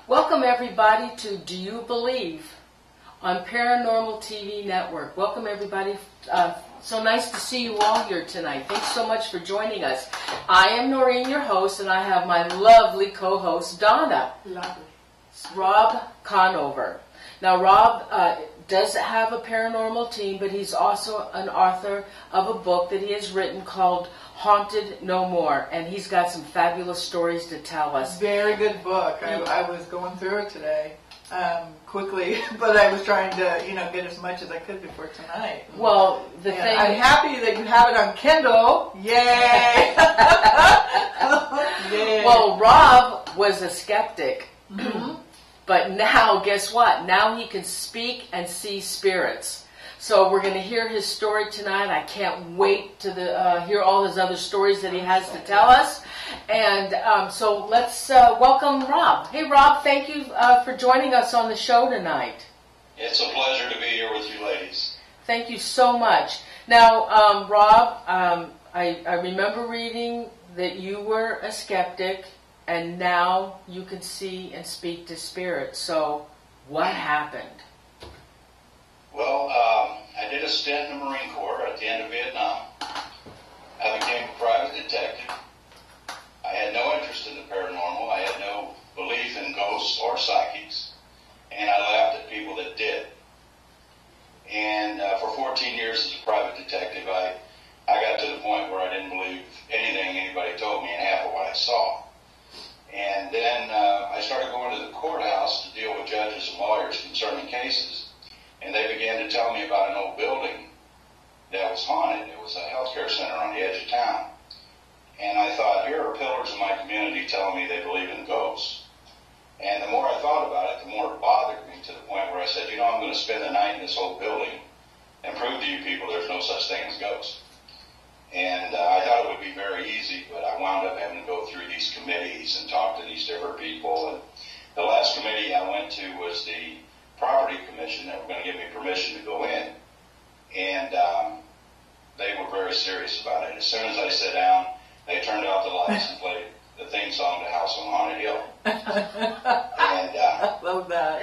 Welcome everybody to Do You Believe on Paranormal TV Network. Welcome everybody. So nice to see you all here tonight. Thanks so much for joining us. I am Norene, your host, and I have my lovely co-host, Donna. Lovely. Rob Conover. Now, Rob does have a paranormal team, but he's also an author of a book that he has written called Haunted No More, and he's got some fabulous stories to tell us. Very good book. I was going through it today quickly, but I was trying to, get as much as I could before tonight. Well, the thing... I'm happy that you have it on Kindle. Yay! Yay! Well, Rob was a skeptic. Mm-hmm. But now, guess what? Now he can speak and see spirits. So we're going to hear his story tonight. I can't wait to hear all his other stories that he has to tell us. And so let's welcome Rob. Hey, Rob, thank you for joining us on the show tonight. It's a pleasure to be here with you ladies. Thank you so much. Now, Rob, I remember reading that you were a skeptic, and now you can see and speak to spirits. So what happened? Well, I did a stint in the Marine Corps at the end of Vietnam. I became a private detective. I had no interest in the paranormal. I had no belief in ghosts or psychics. And I laughed at people that did. And for 14 years as a private detective, I got to the point where I didn't believe anything anybody told me and half of what I saw. And then I started going to the courthouse to deal with judges and lawyers concerning cases. And they began to tell me about an old building that was haunted. It was a healthcare center on the edge of town. And I thought, here are pillars in my community telling me they believe in ghosts. And the more I thought about it, the more it bothered me, to the point where I said, I'm going to spend the night in this old building and prove to you people there's no such thing as ghosts. And I thought it would be very easy, but I wound up having to go through these committees and talk to these different people. And the last committee I went to was the Property Commission that were going to give me permission to go in. And they were very serious about it. As soon as I sat down, they turned out the lights and played the theme song to House on Haunted Hill. And I love that.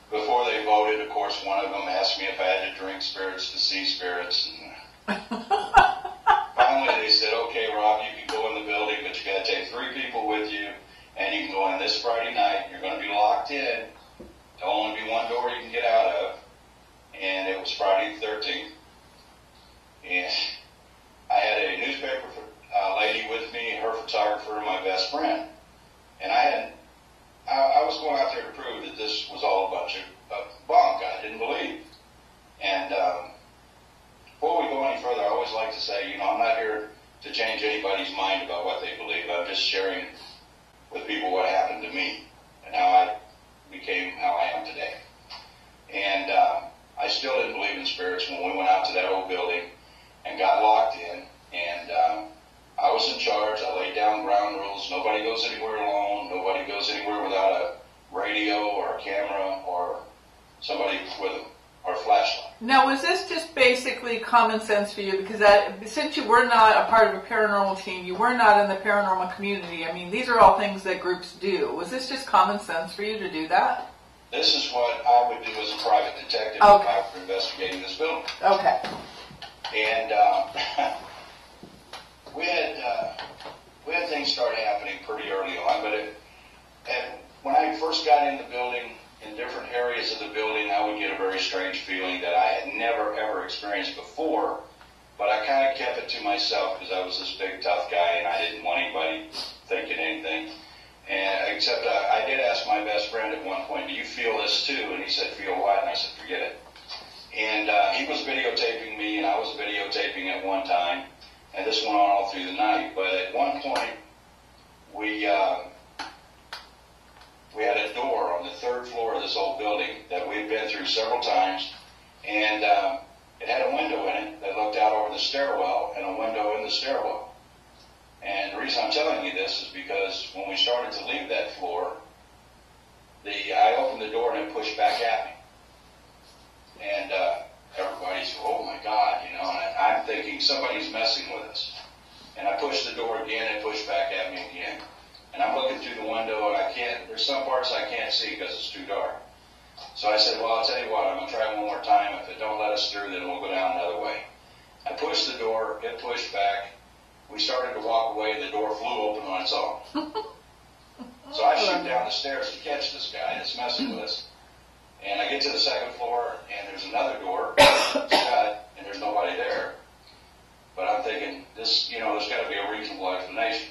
Before they voted, of course, one of them asked me if I had to drink spirits to see spirits. And finally, they said, okay, Rob, you can go in the building, but you got to take 3 people with you, and you can go in this Friday night. You're going to be locked in. There'll only be one door you can get out of. And it was Friday the 13th. And I had a newspaper lady with me, her photographer, and my best friend. And I was going out there to prove that this was all a bunch of bunk. I didn't believe. And before we go any further, I always like to say, I'm not here to change anybody's mind about what they believe. I'm just sharing with people what happened to me and how I became how I am today. And I still didn't believe in spirits when we went out to that old building and got locked in. And I was in charge. I laid down ground rules. Nobody goes anywhere alone. Nobody goes anywhere without a radio or a camera or somebody with a flashlight. Now, was this just basically common sense for you? Because since you were not a part of a paranormal team, you were not in the paranormal community. I mean, these are all things that groups do. Was this just common sense for you to do that? This is what I would do as a private detective if I were investigating this building. Okay. And we had things start happening pretty early on, but when I first got in the building, in different areas of the building, I would get a very strange feeling that I had never, ever experienced before, but I kind of kept it to myself because I was this big, tough guy, and I didn't want anybody thinking anything. And except I did ask my best friend at one point, do you feel this too? And he said, feel what? And I said, forget it. And he was videotaping me, and I was videotaping at one time, and this went on all through the night. But at one point, we had a door on the 3rd floor of this old building that we had been through several times, and it had a window in it that looked out over the stairwell and a window in the stairwell. And the reason I'm telling you this is because when we started to leave that floor, I opened the door and it pushed back at me. And everybody's, oh my God, and I'm thinking somebody's messing with us. And I pushed the door again and pushed back at me again. And I'm looking through the window and I can't there's some parts I can't see because it's too dark. So I said, well, I'll tell you what, I'm going to try one more time. If it don't let us through, then we'll go down another way. I pushed the door, it pushed back. We started to walk away, the door flew open on its own. So I shoot down the stairs to catch this guy that's messing with us. And I get to the second floor, and there's another door shut, and there's nobody there. But I'm thinking, this, there's got to be a reasonable explanation.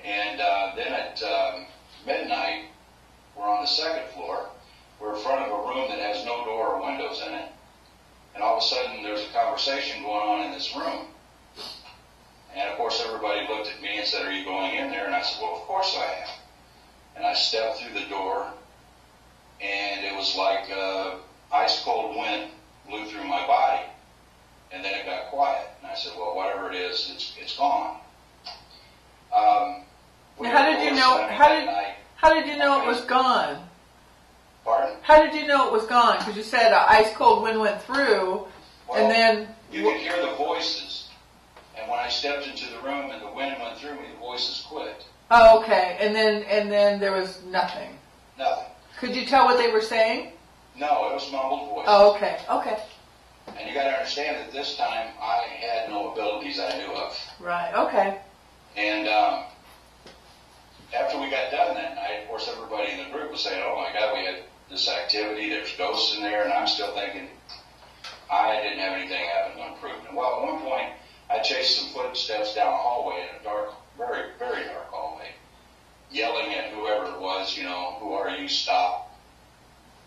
And then at midnight, we're on the second floor. We're in front of a room that has no door or windows in it. And all of a sudden, there's a conversation going on in this room. And of course, everybody looked at me and said, are you going in there? And I said, well, of course I am. And I stepped through the door, and it was like ice cold wind blew through my body. And then it got quiet. And I said, well, whatever it is, it's gone. How did you know? How did you know it was gone? Pardon? How did you know it was gone? Because you said ice cold wind went through, and then you could hear the voices. And when I stepped into the room and the wind went through me, the voices quit. Oh, okay. And then there was nothing. Nothing. Could you tell what they were saying? No, it was mumbled voices. Oh, okay. Okay. And you got to understand that this time I had no abilities I knew of. Right. Okay. And after we got done that night, of course, everybody in the group was saying, "Oh my God, we had this activity. There's ghosts in there," and I'm still thinking I didn't have anything happen unproven. And well, at one point, I chased some footsteps down a hallway in a dark, very, very dark hallway, yelling at whoever it was, who are you? Stop.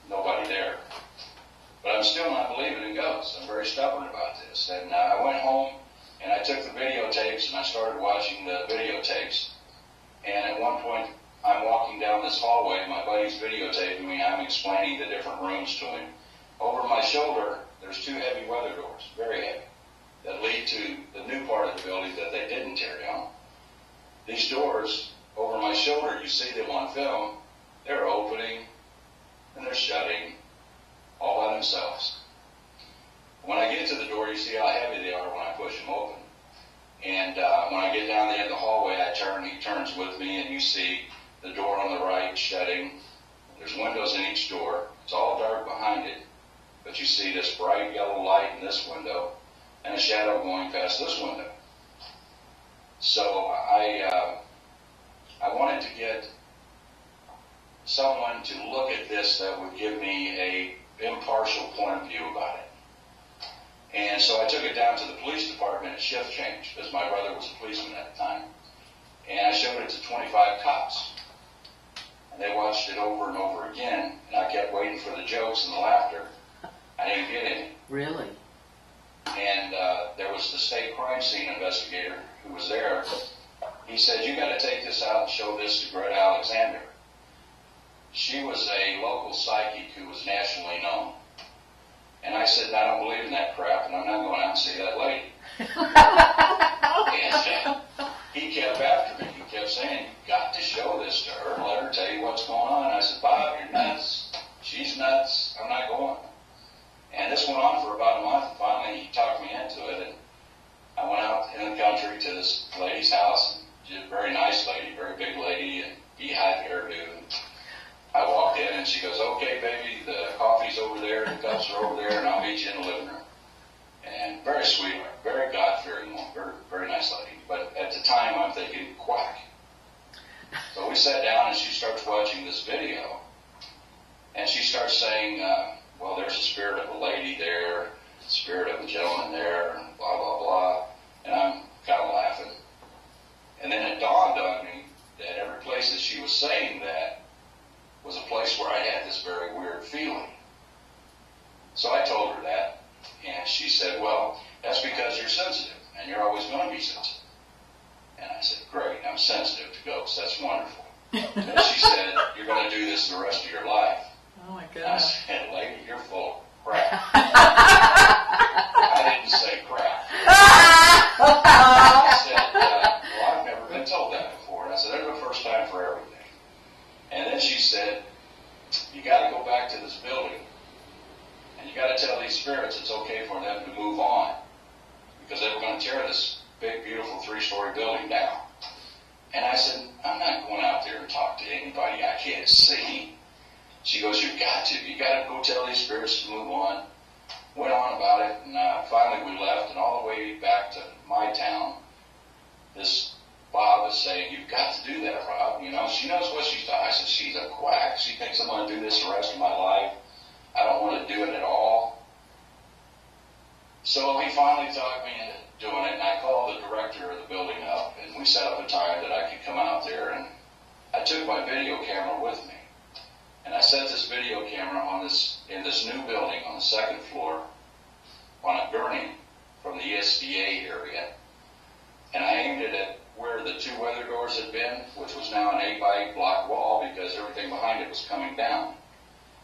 Nobody there. But I'm still not believing in ghosts. I'm very stubborn about this. And I went home and I took the videotapes and I started watching the videotapes. And at one point, I'm walking down this hallway. My buddy's videotaping me. I'm explaining the different rooms to him. Over my shoulder, there's two heavy weather doors, very heavy, that lead to the new part of the building that they didn't tear down. These doors, over my shoulder, you see them on film, they're opening and they're shutting all by themselves. When I get to the door, you see how heavy they are when I push them open. And when I get down the end of the hallway, I turn, he turns with me, and you see the door on the right shutting. There's windows in each door. It's all dark behind it, but you see this bright yellow light in this window and a shadow going past this window. So I wanted to get someone to look at this that would give me a impartial point of view about it. And so I took it down to the police department at shift change, because my brother was a policeman at the time. And I showed it to 25 cops. And they watched it over and over again, and I kept waiting for the jokes and the laughter. I didn't get any. Really? And there was the state crime scene investigator who was there. He said, you got to take this out and show this to Greta Alexander. She was a local psychic who was nationally known. And I said, I don't believe in that crap, and I'm not going out and see that lady. And he kept after me. He kept saying, you've got to show this to her, let her tell you what's going on. I said, Bob, you're nuts. She's nuts. I'm not going. And this went on for about a month, and finally he talked me into it. And I went out in the country to this lady's house. She's a very nice lady, very big lady, and beehive hairdo. I walked in, and she goes, okay, baby, the coffee's over there, the cups are over there, and I'll meet you in the living room. And very sweet, very God-fearing woman, very, very nice lady. But at the time, I'm thinking, quack. So we sat down, and she starts watching this video, and she starts saying, well, there's a spirit of a lady there, the spirit of a gentleman there, and blah, blah, blah. And I'm kind of laughing. And then it dawned on me that every place that she was saying that was a place where I had this very weird feeling. So I told her that, and she said, well, that's because you're sensitive, and you're always going to be sensitive. And I said, great, I'm sensitive to ghosts, that's wonderful. And she said, you're going to do this the rest of your life. Oh my And I gosh. said, lady, you're full of crap. I didn't say crap. I said, well, I've never been told that before. And I said, there's the first time for everything. And then she said, you got to go back to this building, and you got to tell these spirits it's okay for them to move on, because they were going to tear this big, beautiful 3-story building down. And I said, I'm not going out there and talk to anybody I can't see. She goes, you've got to. You got to go tell these spirits to move on. Went on about it, and finally we left, and all the way back to my town, this Bob was saying, you've got to do that, Rob. You know, she knows what she's done. I said, she's a quack. She thinks I'm going to do this the rest of my life. I don't want to do it at all. So he finally talked me into doing it, and I called the director of the building up, and we set up a time that I could come out there, and I took my video camera with me. And I set this video camera in this new building on the second floor on a gurney from the SDA area. And I aimed it at where the two weather doors had been, which was now an 8x8 block wall because everything behind it was coming down.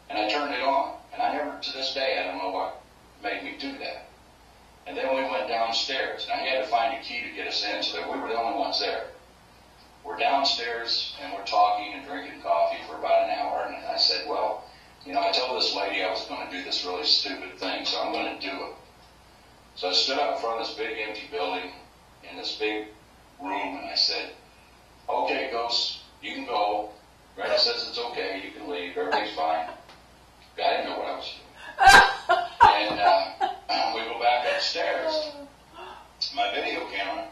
And I turned it on. And I never, to this day, I don't know what made me do that. And then we went downstairs. And I had to find a key to get us in so that we were the only ones there. We're downstairs and we're talking and drinking coffee for about an hour. And I said, well, you know, I told this lady I was going to do this really stupid thing, so I'm going to do it. So I stood up in front of this big empty building in this big room, and I said, okay, ghosts, you can go. Greta says it's okay, you can leave, everything's fine. I didn't know what I was doing. And we go back upstairs. My video camera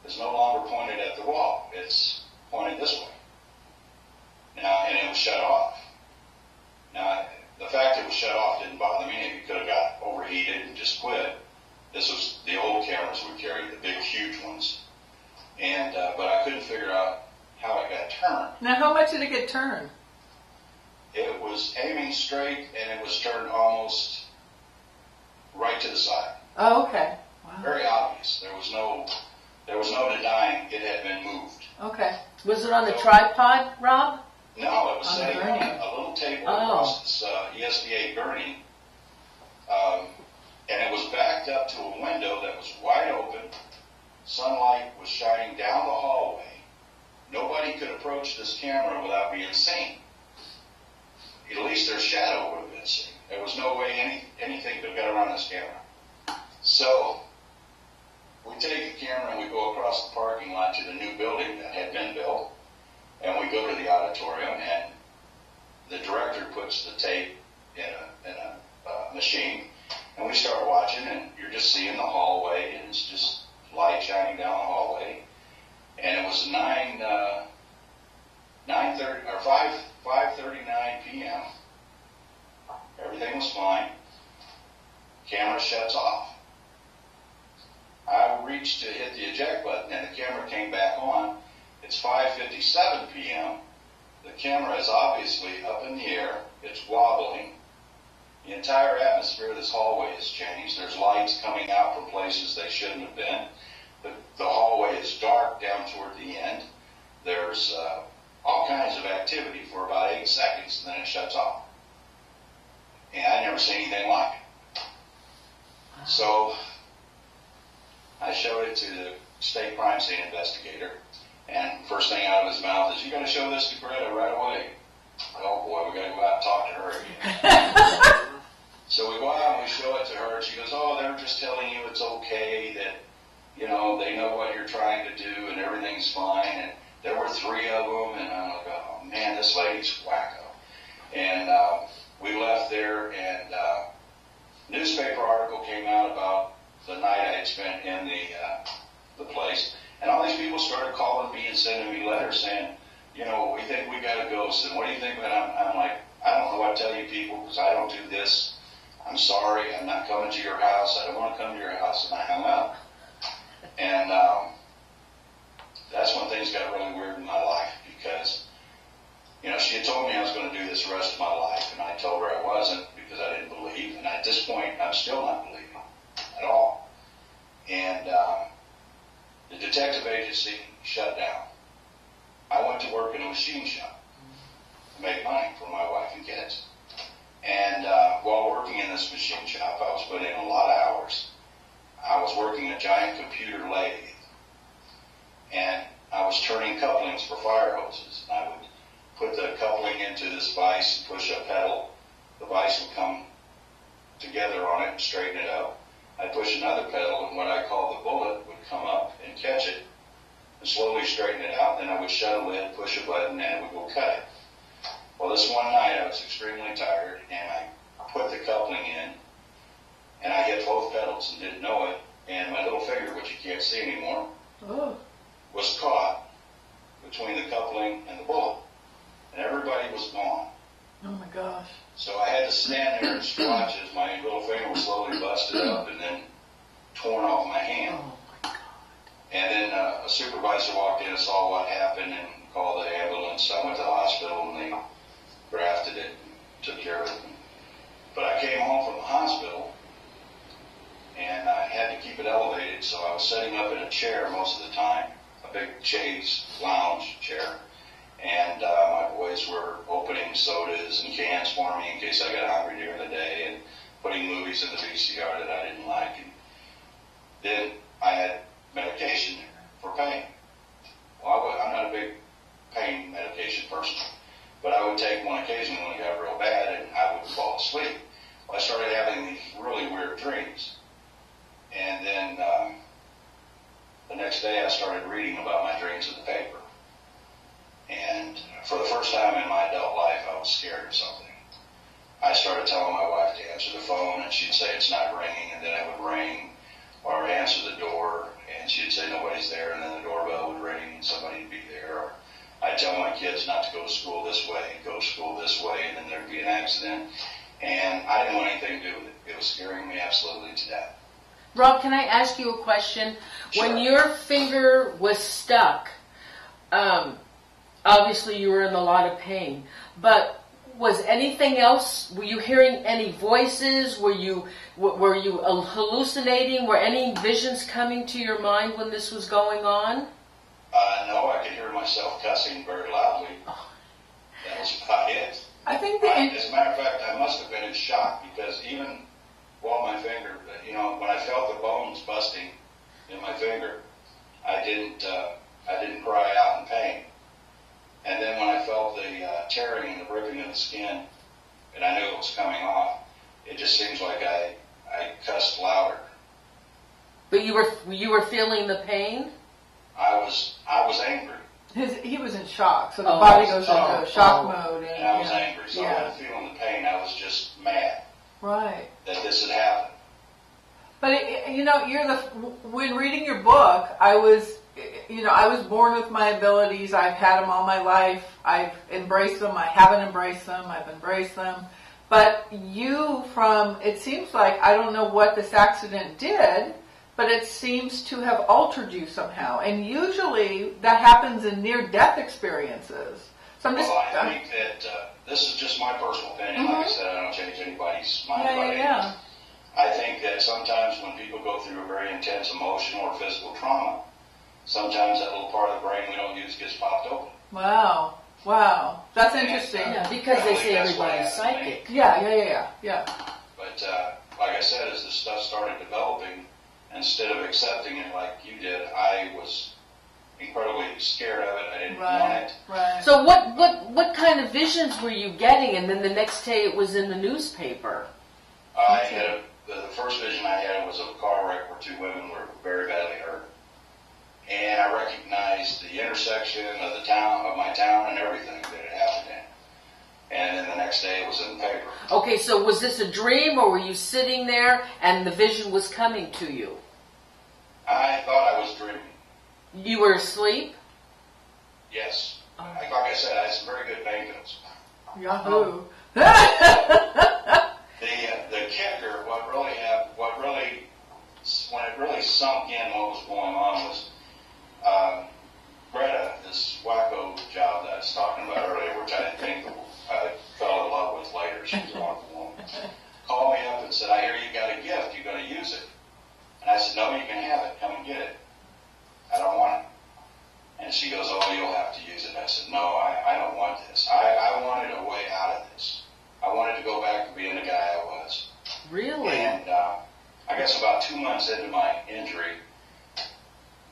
is no longer pointed at the wall. It's pointed this way. Now, and it was shut off. Now, the fact it was shut off didn't bother me. It could have got overheated and just quit. This was the old cameras we carried, the big, huge ones. And but I couldn't figure out how it got turned. Now, how much did it get turned? It was aiming straight, and it was turned almost right to the side. Oh, okay. Wow. Very obvious. There was no denying it had been moved. Okay. Was it on the tripod, Rob? No, it was On the sitting on gurney. a little table across this ESDA gurney. And it was backed up to a window that was wide open. Sunlight was shining down the hallway. Nobody could approach this camera without being seen. At least their shadow would have been seen. There was no way anything could get around this camera. So we take the camera and we go across the parking lot to the new building that had been built. And we go to the auditorium, and the director puts the tape in a machine. And we start watching, and you're just seeing the hallway, and it's just light shining down the hallway. And it was 5:39 p.m. Everything was fine. Camera shuts off. I reached to hit the eject button, and the camera came back on. It's 5:57 p.m. The camera is obviously up in the air. It's wobbling. The entire atmosphere of this hallway has changed. There's lights coming out from places they shouldn't have been. The hallway is dark down toward the end. There's all kinds of activity for about 8 seconds, and then it shuts off. And I'd never seen anything like it. So I showed it to the state crime scene investigator, and first thing out of his mouth is, you got to show this to Greta right away. Oh boy, we got to go out and talk to her again. So we go out and we show it to her, and she goes, oh, they're just telling you it's okay, that, you know, they know what you're trying to do and everything's fine. And there were 3 of them, and I'm like, oh man, this lady's wacko. And we left there, and newspaper article came out about the night I had spent in the place. And all these people started calling me and sending me letters saying, you know, we think we got a ghost, and what do you think? I'm like, I don't know what to tell you people, because I don't do this. I'm sorry, I'm not coming to your house. I don't want to come to your house. And I hung up. And that's when things got really weird in my life, because, you know, she had told me I was going to do this the rest of my life, and I told her I wasn't because I didn't believe. And at this point, I'm still not believing at all. And the detective agency shut down. I went to work in a machine shop to make money for my wife and kids. And while working in this machine shop, I was putting in a lot of hours. I was working a giant computer lathe, and I was turning couplings for fire hoses. I would put the coupling into this vise and push a pedal. The vise would come together on it and straighten it up. I'd push another pedal, and what I call the bullet would come up and catch it. and slowly straighten it out. Then I would shut a lid, push a button, and it would go cut it. Well, this one night I was extremely tired, and I put the coupling in, and I hit both pedals and didn't know it, and my little finger, which you can't see anymore, was caught between the coupling and the bullet, and everybody was gone. Oh my gosh. So I had to stand there and watch as my little finger was slowly busted up and then torn off my hand. Oh my God. And then a supervisor walked in and saw what happened and called the ambulance. I went to the hospital and they grafted it and took care of it. But I came home from the hospital and I had to keep it elevated, so I was sitting up in a chair most of the time, a big chaise lounge chair. And my boys were opening sodas and cans for me in case I got hungry during the day and putting movies in the VCR that I didn't like. And then I had medication there for pain. Well, I'm not a big pain medication person, but I would take one occasionally when it got real bad and I would fall asleep. Well, I started having these really weird dreams. And then the next day I started reading about my dreams in the paper. And for the first time in my adult life, I was scared of something. I started telling my wife to answer the phone, and she'd say it's not ringing, and then it would ring, or answer the door, and she'd say nobody's there, and then the doorbell would ring, and somebody'd be there. Or I'd tell my kids not to go to school this way, go to school this way, and then there'd be an accident. And I didn't want anything to do with it. It was scaring me absolutely to death. Rob, can I ask you a question? Sure. When your finger was stuck, obviously you were in a lot of pain, but was anything else? Were you hearing any voices? Were you hallucinating? Were any visions coming to your mind when this was going on? No, I could hear myself cussing very loudly. That was about it. I think As a matter of fact, I must have been in shock because even while my finger, when I felt the bones busting in my finger, I didn't cry out in pain. And then when I felt the tearing and the ripping of the skin, and I knew it was coming off, it just seems like I cussed louder. But you were feeling the pain? I was angry. he was in shock, so the body goes into shock mode. And I was angry, so I wasn't feeling the pain. I was just mad. Right. That this had happened. But when reading your book, I was born with my abilities. I've had them all my life. I've embraced them. I haven't embraced them. I've embraced them. But it seems like, I don't know what this accident did, but it seems to have altered you somehow. And usually that happens in near-death experiences. So I'm just... I think that this is just my personal opinion. Like I said, I don't change anybody's mind about anything. Yeah. I think that sometimes when people go through a very intense emotional or physical trauma, sometimes that little part of the brain we don't use gets popped open. Wow. That's interesting. Yeah, because they say everybody's psychic. Yeah. But like I said, as this stuff started developing, instead of accepting it like you did, I was incredibly scared of it. I didn't want it. Right. So what kind of visions were you getting? And then the next day it was in the newspaper. I had the first vision I had was of a car wreck where two women were very badly hurt. And I recognized the intersection of my town and everything that had happened in. And then the next day it was in the paper. Okay, so was this a dream or were you sitting there and the vision was coming to you? I thought I was dreaming. You were asleep? Yes. Like I said, I had some very good pain pills. Yahoo. The kicker, when it really sunk in what was going on was Greta, this wacko job that I was talking about earlier, which I think I fell in love with later. She was a wonderful woman. Called me up and said, I hear you got a gift. You going to use it? And I said, no, you can have it. Come and get it. I don't want it. And she goes, oh, you'll have to use it. I said, no, I don't want this. I wanted a way out of this. I wanted to go back to being the guy I was. Really? And I guess about 2 months into my injury,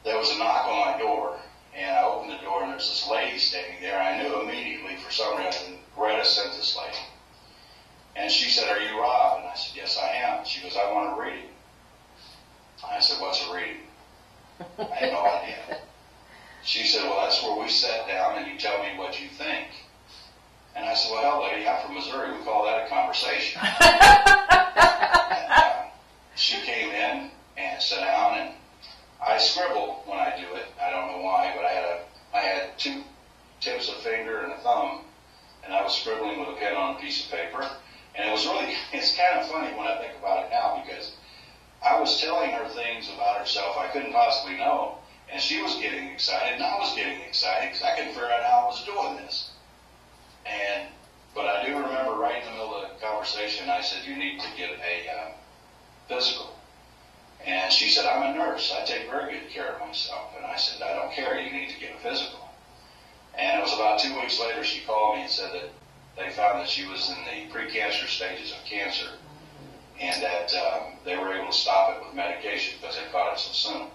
there was a knock on my door. And I opened the door, and there's this lady standing there. I knew immediately, for some reason, Greta sent this lady. And she said, are you Rob? And I said, yes, I am. She goes, I want a reading. I said, what's a reading? said, well, hell, lady, I'm from Missouri. We call that a conversation. And, she came in and sat down, and I scribble when I do it. I don't know why, but I had two tips of finger and a thumb, and I was scribbling with a pen on a piece of paper. And it's kind of funny when I think about it now, because I was telling her things about herself I couldn't possibly know, and she was getting excited, and I was getting excited because I couldn't figure out how I was doing this. But I do remember right in the middle of the conversation, I said, you need to get a physical. And she said, I'm a nurse. I take very good care of myself. And I said, I don't care. You need to get a physical. And it was about 2 weeks later, she called me and said that they found that she was in the pre-cancer stages of cancer, and that they were able to stop it with medication because they caught it so soon.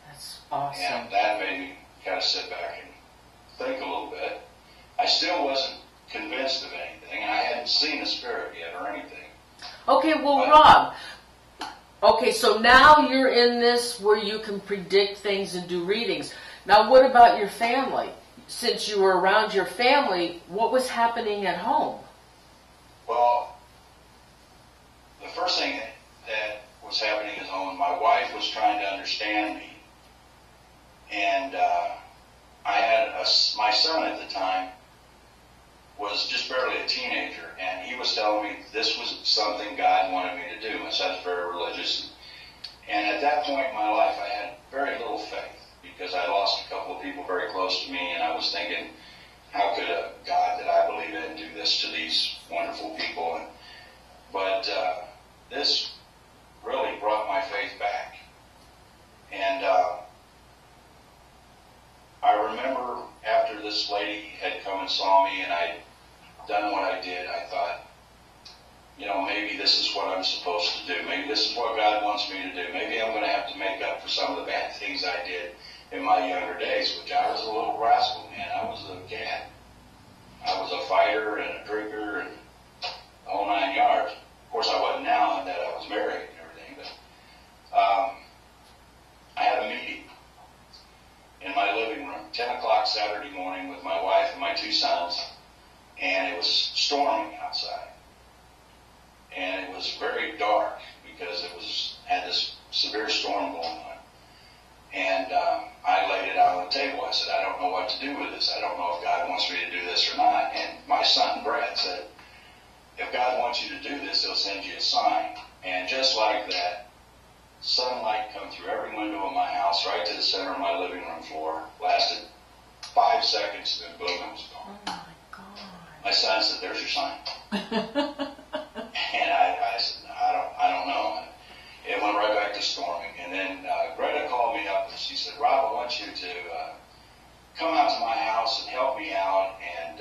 That's awesome. And that made me kind of sit back and think a little bit. I still wasn't convinced of anything, and I hadn't seen a spirit yet or anything. Okay, well, Rob, okay, so now you're in this where you can predict things and do readings. Now, what about your family? Since you were around your family, what was happening at home? Well, the first thing that was happening at home, my wife was trying to understand me. And I had my son at the time was just barely a teenager, and he was telling me this was something God wanted me to do. My son's very religious. And at that point in my life, I had very little faith, because I lost a couple of people very close to me, and I was thinking, how could a God that I believe in do this to these wonderful people? But this really brought my faith back. And I remember after this lady had come and saw me and I'd done what I did, I thought, maybe this is what I'm supposed to do. Maybe this is what God wants me to do. Maybe I'm going to have to make up for some of the bad things I did in my younger days, which I was a little rascal, man. I was a cat. I was a fighter and a drinker and the whole 9 yards. Of course, I wasn't now, and that I was married and everything, but I had a meeting in my living room, 10 o'clock Saturday morning with my wife and my 2 sons, and it was storming outside. And it was very dark because had this severe storm going on. And I laid it out on the table. I said, I don't know what to do with this. I don't know if God wants me to do this or not. And my son, Brett, said, if God wants you to do this, he'll send you a sign. And just like that, sunlight come through every window of my house, right to the center of my living room floor. Lasted 5 seconds, and then boom, it was gone. Oh, my God. My son said, there's your sign. And I said, I don't know. And it went right back to storming. And then Greta called me up and she said, Rob, I want you to come out to my house and help me out, and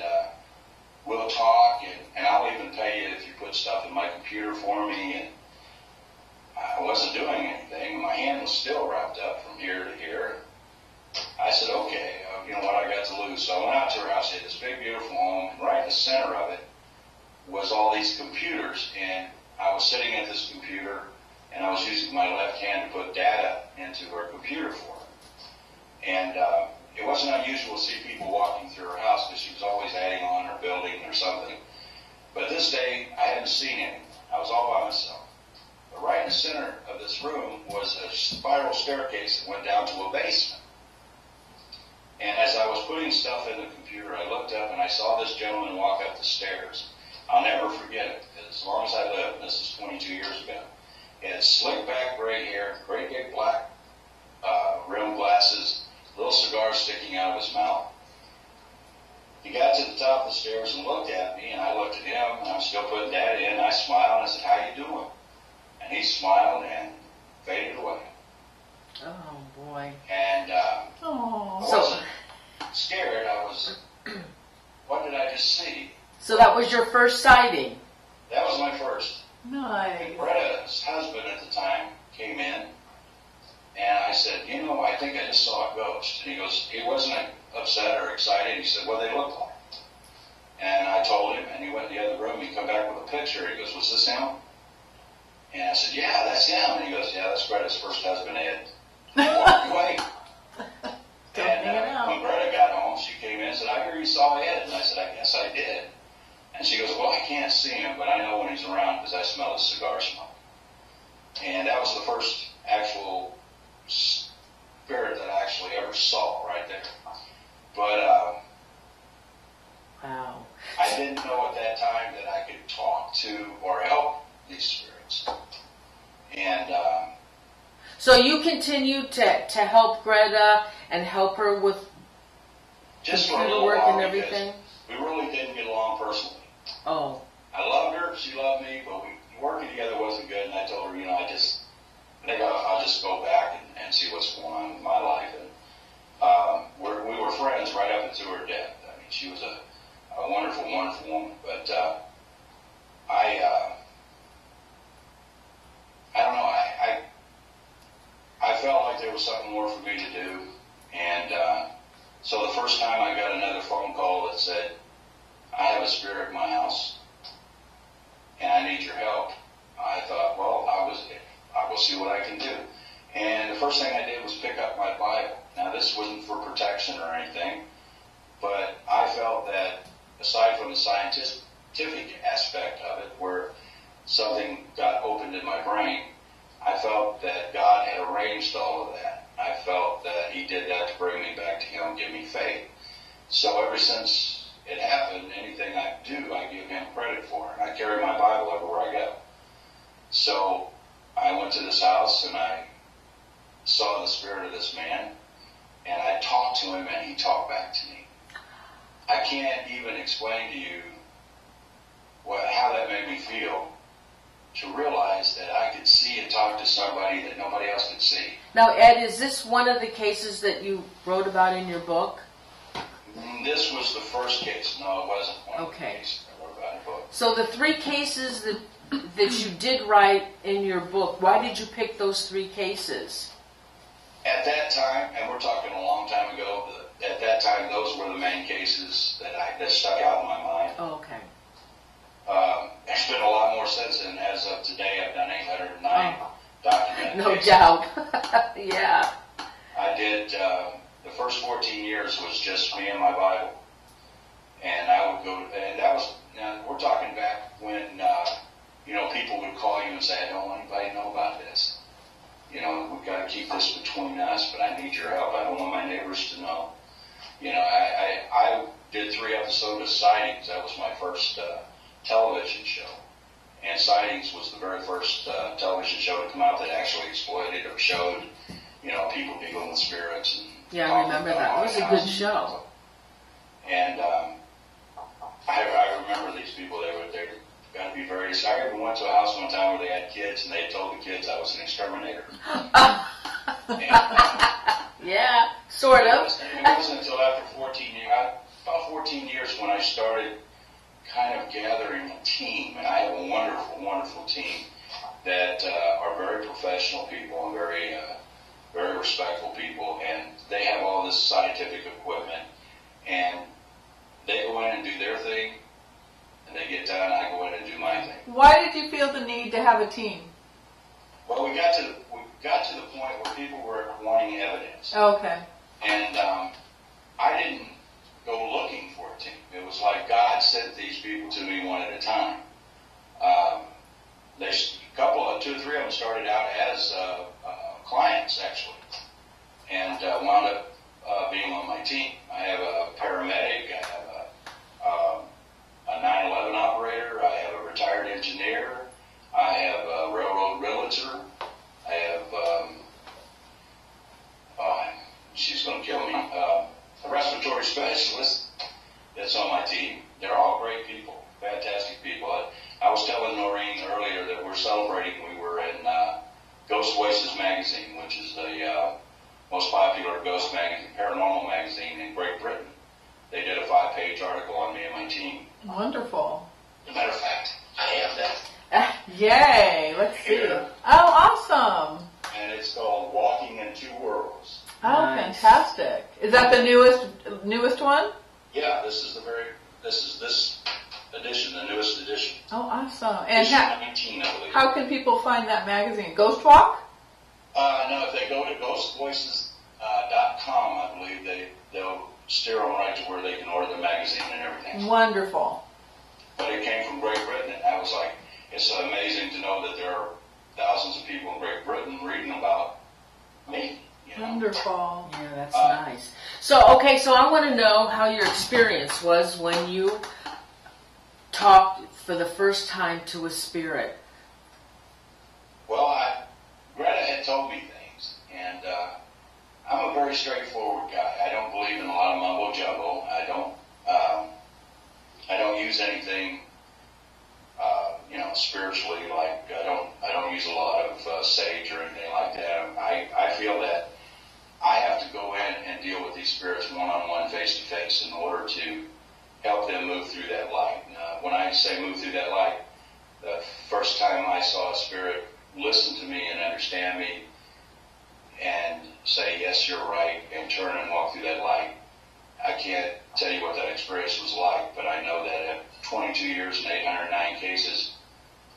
we'll talk, and I'll even pay you if you put stuff in my computer for me. And I wasn't doing anything. My hand was still wrapped up from here to here. I said, okay, what I got to lose. So I went out to her house. She had this big, beautiful home, and right in the center of it was all these computers. And I was sitting at this computer, and I was using my left hand to put data into her computer for her. And it wasn't unusual to see people walking through her house because she was always adding on or building or something. But this day, I hadn't seen anything. I was all by myself. But right in the center of this room was a spiral staircase that went down to a basement. And as I was putting stuff in the computer, I looked up and I saw this gentleman walk up the stairs. I'll never forget it, as long as I live, and this is 22 years ago. He had slick back gray hair, great big black rimmed glasses, little cigar sticking out of his mouth. He got to the top of the stairs and looked at me, and I looked at him, and I'm still putting data in. I smiled, and I said, how you doing? And he smiled and faded away. Oh, boy. And I wasn't scared. I was, what did I just see? So that was your first sighting? That was my first. Nice. And Greta's husband at the time came in, and I said, I think I just saw a ghost. And he goes, he wasn't upset or excited. He said, what do they look like? And I told him, and he went in the other room. He come back with a picture. He goes, was this him? And I said, yeah, that's him. And he goes, yeah, that's Greta's first husband, Ed. He walked away. And when Greta got home, she came in and said, I hear you saw Ed. And I said, I guess I did. And she goes, well, I can't see him, but I know when he's around because I smell his cigar smoke. And that was the first actual spirit that I actually ever saw right there. But wow. I didn't know at that time that I could talk to or help these spirits. And so you continued to help Greta and help her with just for a computer little work while, and everything? we really didn't get along personally. Oh. I loved her, she loved me, but working together wasn't good. And I told her, I think I'll just go back and see what's going on in my life. And we were friends right up until her death. I mean, she was a wonderful, wonderful woman. But I don't know. I felt like there was something more for me to do. And so the first time I got another phone call that said, I have a spirit in my house, and I need your help. I thought, well, I will see what I can do. And the first thing I did was pick up my Bible. Now, this wasn't for protection or anything, but I felt that aside from the scientific aspect of it, where something got opened in my brain, I felt that God had arranged all of that. I felt that he did that to bring me back to him, give me faith. So ever since it happened, anything I do, I give him credit for. And I carry my Bible everywhere I go. So I went to this house and I saw the spirit of this man, and I talked to him and he talked back to me. I can't even explain to you how that made me feel, to realize that I could see and talk to somebody that nobody else could see. Now, Ed, is this one of the cases that you wrote about in your book? This was the first case. No, it wasn't one of the Okay. cases I wrote about in the book. So the 3 cases that you did write in your book, why did you pick those 3 cases? At that time, and we're talking a long time ago, at that time, those were the main cases that stuck out in my mind. Oh, okay. There's been a lot more since then. As of today, I've done 809 documented No cases. doubt. Yeah. I did, the first 14 years was just me and my Bible. And I would go, and that was, we're talking back when, people would call you and say, I don't want anybody to know about this. We've got to keep this between us, but I need your help. I don't want my neighbors to know. I did 3 episodes of Sightings. That was my first television show. And Sightings was the very first television show to come out that actually exploited or showed, people dealing with spirits. And Yeah, I remember that. It was a good show. And I remember these people. They got to be very. I even went to a house one time where they had kids, and they told the kids I was an exterminator. Yeah, sort of. It wasn't until after 14 years, about 14 years, when I started kind of gathering a team, and I have a wonderful, wonderful team that are very professional people and very, very respectful people, and they have all this scientific equipment, and they go in and do their thing, and they get done, I go in and do my thing. Why did you feel the need to have a team? Well, we got to the point where people were wanting evidence. Okay. And I didn't go looking for a team. It was like God sent these people to me one at a time. Two or three of them started out as clients, actually, and wound up being on my team. I have a paramedic. I have a 9/11 operator. I have a retired engineer. I have a railroad realtor. I have, she's going to kill me, a respiratory specialist that's on my team. They're all great people, fantastic people. I was telling Norene earlier that we're celebrating. We were in Ghost Voices magazine, which is the most popular ghost magazine, paranormal magazine in Great Britain. They did a 5-page article on me and my team. Wonderful. As a matter of fact, I have that. Yay, let's see. Here. Oh, awesome. And it's called Walking in Two Worlds. Oh, Nice. fantastic. Is that the newest one? Yeah, this is this edition, the newest edition. Oh, awesome. And Issue 19, I believe. how can people find that magazine? Ghost Walk? No, if they go to ghostvoices.com, I believe they'll steer them right to where they can order the magazine and everything. Wonderful. But it Wonderful. Yeah, that's nice. So, okay, so I want to know how your experience was when you talked for the first time to a spirit. Well, Greta had told me things, and I'm a very straightforward guy. I don't believe in a lot of mumbo jumbo. I don't use anything, spiritually. Like I don't use a lot of sage or anything like that. I feel that I have to go in and deal with these spirits one-on-one, face-to-face, in order to help them move through that light. When I say move through that light, the first time I saw a spirit listen to me and understand me and say, yes, you're right, and turn and walk through that light, I can't tell you what that experience was like, but I know that at 22 years and 809 cases,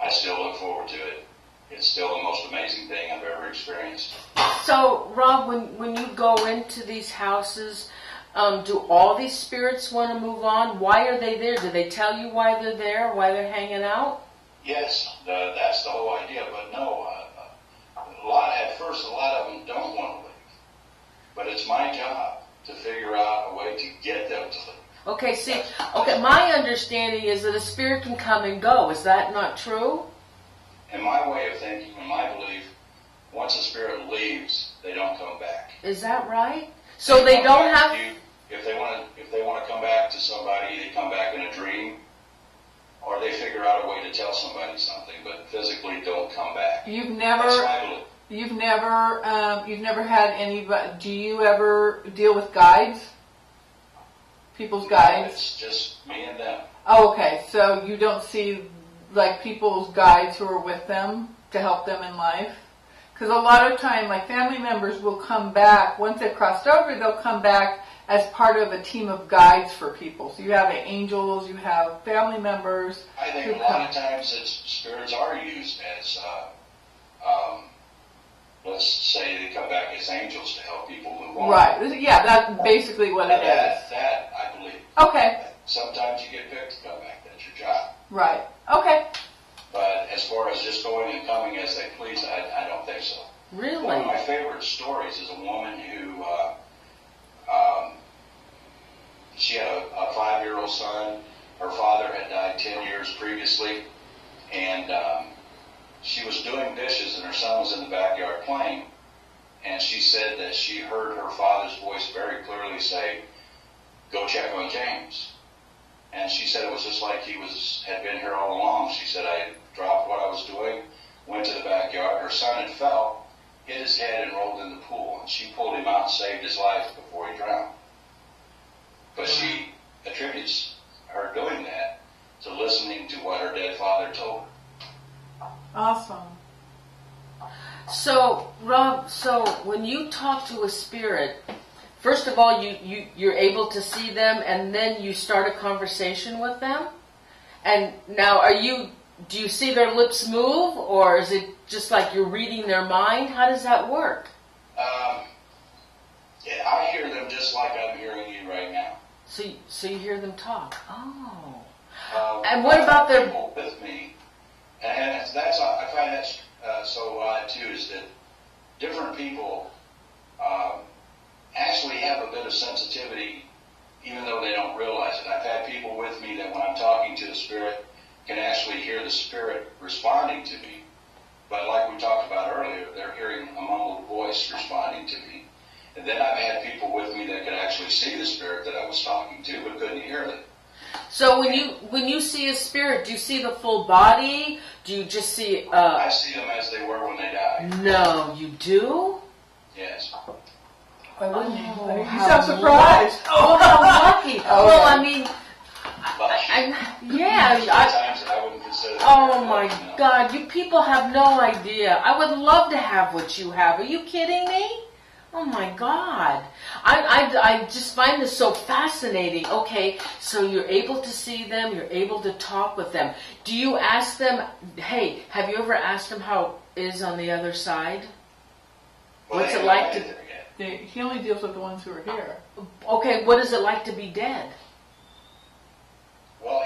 I still look forward to it. It's still the most amazing thing I've ever experienced. So, Rob, when you go into these houses, do all these spirits want to move on? Why are they there? Do they tell you why they're there, why they're hanging out? Yes, that's the whole idea, but no, at first a lot of them don't want to leave. But it's my job to figure out a way to get them to leave. Okay, my understanding is that a spirit can come and go. Is that not true? In my way of thinking, in my belief, once a spirit leaves, they don't come back. Is that right? So they don't have... If they want to come back to somebody, they come back in a dream, or they figure out a way to tell somebody something, but physically don't come back. You've never had anybody. Do you ever deal with guides? People's guides? No, it's just me and them. Oh, okay. So you don't see like people's guides who are with them to help them in life? Because a lot of time, like family members will come back once they've crossed over. They'll come back as part of a team of guides for people. So you have angels, you have family members. I think a lot of times spirits are used as, let's say they come back as angels to help people move on. Right. Yeah, that's basically what it is. That I believe. Okay. Sometimes you get picked to come back. That's your job. Right. Okay. But as far as just going and coming as they please, I don't think so. Really? One of my favorite stories is a woman who, she had a 5-year-old son. Her father had died 10 years previously, and she was doing dishes, and her son was in the backyard playing, and she said that she heard her father's voice very clearly say, "Go check on James." And she said it was just like he had been here all along. She said, I dropped what I was doing, went to the backyard. Her son had fell, hit his head, and rolled in the pool. And she pulled him out and saved his life before he drowned. But she attributes her doing that to listening to what her dead father told her. Awesome. So, Rob, when you talk to a spirit, first of all, you're able to see them, and then you start a conversation with them? And now, do you see their lips move, or is it just like you're reading their mind? How does that work? Yeah, I hear them just like I'm hearing you right now. So you hear them talk. Oh. And what about their... people with me, and I find that's so odd too, is that different people actually have a bit of sensitivity, even though they don't realize it. I've had people with me that when I'm talking to the spirit, can actually hear the spirit responding to me. But like we talked about earlier, they're hearing a mumbled voice responding to me. And then I've had people with me that could actually see the spirit that I was talking to, but couldn't hear them. So when you see a spirit, do you see the full body? Do you just see... I see them as they were when they died. No, you do? Yes. Why wouldn't you? You how sound surprised. Oh, how lucky. Oh, well, yeah. I mean... Sometimes I wouldn't consider that. Oh my God, you people have no idea. I would love to have what you have. Are you kidding me? Oh my God. I just find this so fascinating. Okay, so you're able to see them, you're able to talk with them. Do you ask them, hey, have you ever asked them how it is on the other side? Well, What's it like to... He only deals with the ones who are here. Okay, what is it like to be dead? Well,